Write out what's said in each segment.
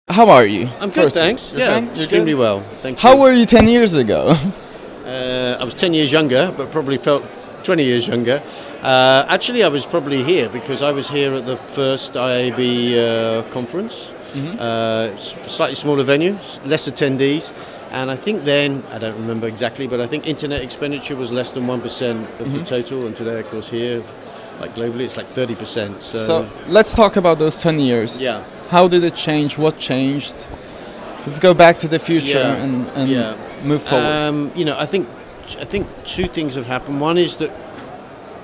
How are you? I'm good, thanks. Yeah, extremely well. Thank you. How were you 10 years ago? I was 10 years younger, but probably felt 20 years younger. Actually, I was probably here because I was here at the first IAB conference. Slightly smaller venue, less attendees. And I think then, I don't remember exactly, but I think internet expenditure was less than 1% of the total. And today, of course, here, like globally, it's like 30%. So let's talk about those 10 years. Yeah. How did it change? What changed? Let's go back to the future and move forward. I think two things have happened. One is that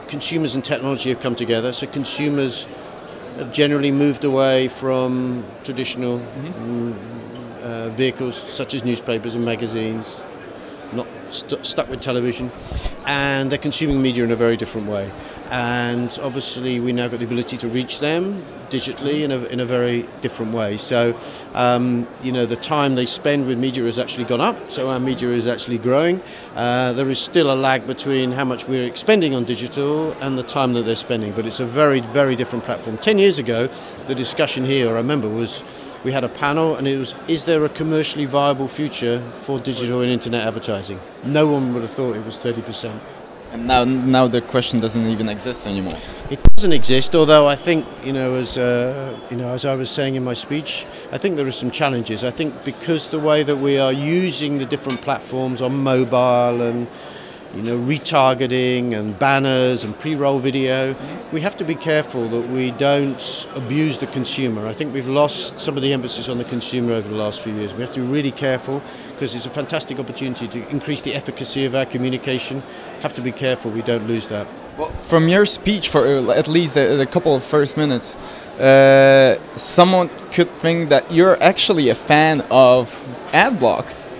consumers and technology have come together. So consumers have generally moved away from traditional vehicles such as newspapers and magazines, not stuck with television, and they're consuming media in a very different way. And obviously we now got the ability to reach them digitally in a very different way. So the time they spend with media has actually gone up, so our media is actually growing. There is still a lag between how much we're expending on digital and the time that they're spending, but it's a very, very different platform. 10 years ago, the discussion here, I remember, was we had a panel and it was, is there a commercially viable future for digital and internet advertising? No one would have thought it was 30%. And now the question doesn't even exist anymore. It doesn't exist, although I think, as I was saying in my speech, I think there are some challenges. I think because the way that we are using the different platforms on mobile and retargeting and banners and pre-roll video, we have to be careful that we don't abuse the consumer. I think we've lost some of the emphasis on the consumer over the last few years. We have to be really careful because it's a fantastic opportunity to increase the efficacy of our communication. Have to be careful we don't lose that. Well, from your speech for at least a couple of first minutes, someone could think that you're actually a fan of ad blocks.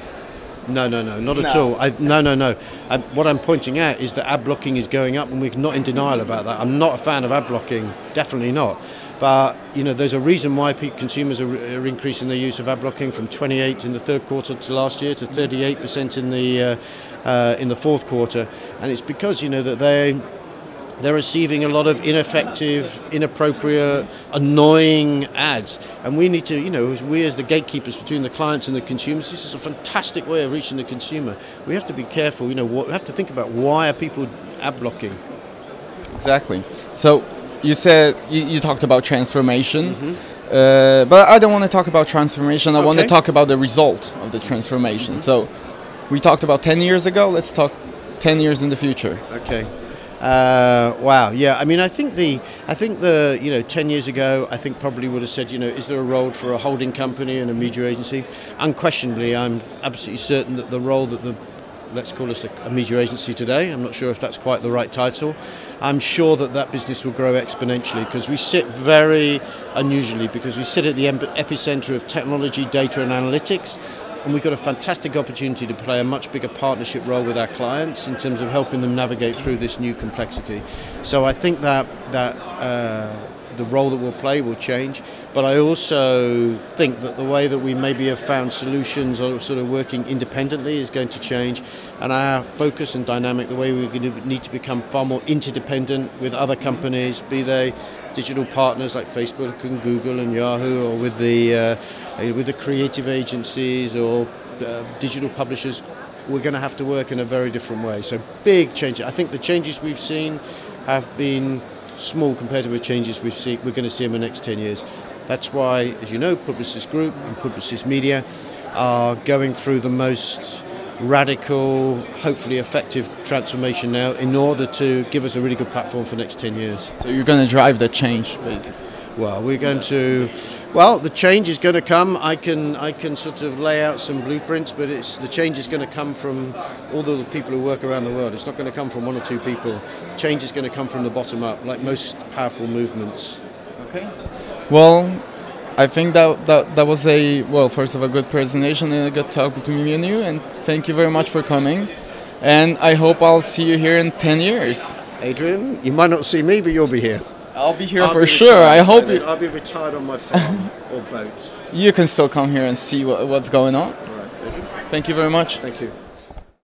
No, not at all. No. What I'm pointing out is that ad blocking is going up, and we're not in denial about that. I'm not a fan of ad blocking, definitely not. But there's a reason why consumers are increasing their use of ad blocking from 28% in the third quarter to last year to 38% in the fourth quarter, and it's because that they're receiving a lot of ineffective, inappropriate, annoying ads. And we need to, we as the gatekeepers between the clients and the consumers, this is a fantastic way of reaching the consumer. We have to be careful, we have to think about why are people ad blocking. Exactly. So you said, you talked about transformation, but I don't want to talk about transformation. I want to talk about the result of the transformation. So we talked about 10 years ago, let's talk 10 years in the future. Okay. Wow. Yeah. I mean, I think the 10 years ago, I think probably would have said, is there a role for a holding company and a media agency? Unquestionably, I'm absolutely certain that the role that let's call us a media agency today, I'm not sure if that's quite the right title. I'm sure that business will grow exponentially because we sit very unusually, because we sit at the epicenter of technology, data and analytics. And we've got a fantastic opportunity to play a much bigger partnership role with our clients in terms of helping them navigate through this new complexity. So I think that the role that we'll play will change, but I also think that the way that we maybe have found solutions or sort of working independently is going to change, and our focus and dynamic, the way we're going to need to become far more interdependent with other companies, be they digital partners like Facebook and Google and Yahoo, or with the creative agencies or digital publishers. We're going to have to work in a very different way. So big change. I think the changes we've seen have been small compared to the changes we're going to see in the next 10 years. That's why, as you know, Publicis Groupe and Publicis Media are going through the most radical, hopefully effective transformation now in order to give us a really good platform for the next 10 years. So you're going to drive that change, basically? Well, the change is going to come. I can sort of lay out some blueprints, but the change is going to come from all the people who work around the world. It's not going to come from one or two people. Change is going to come from the bottom up, like most powerful movements. Okay. Well, I think that was first of a good presentation and a good talk between me and you, and thank you very much for coming. And I hope I'll see you here in 10 years. Adrian, you might not see me, but you'll be here. I'll be here for sure. I hope I'll be retired on my farm or boat. You can still come here and see what's going on. All right. Thank you very much. Thank you.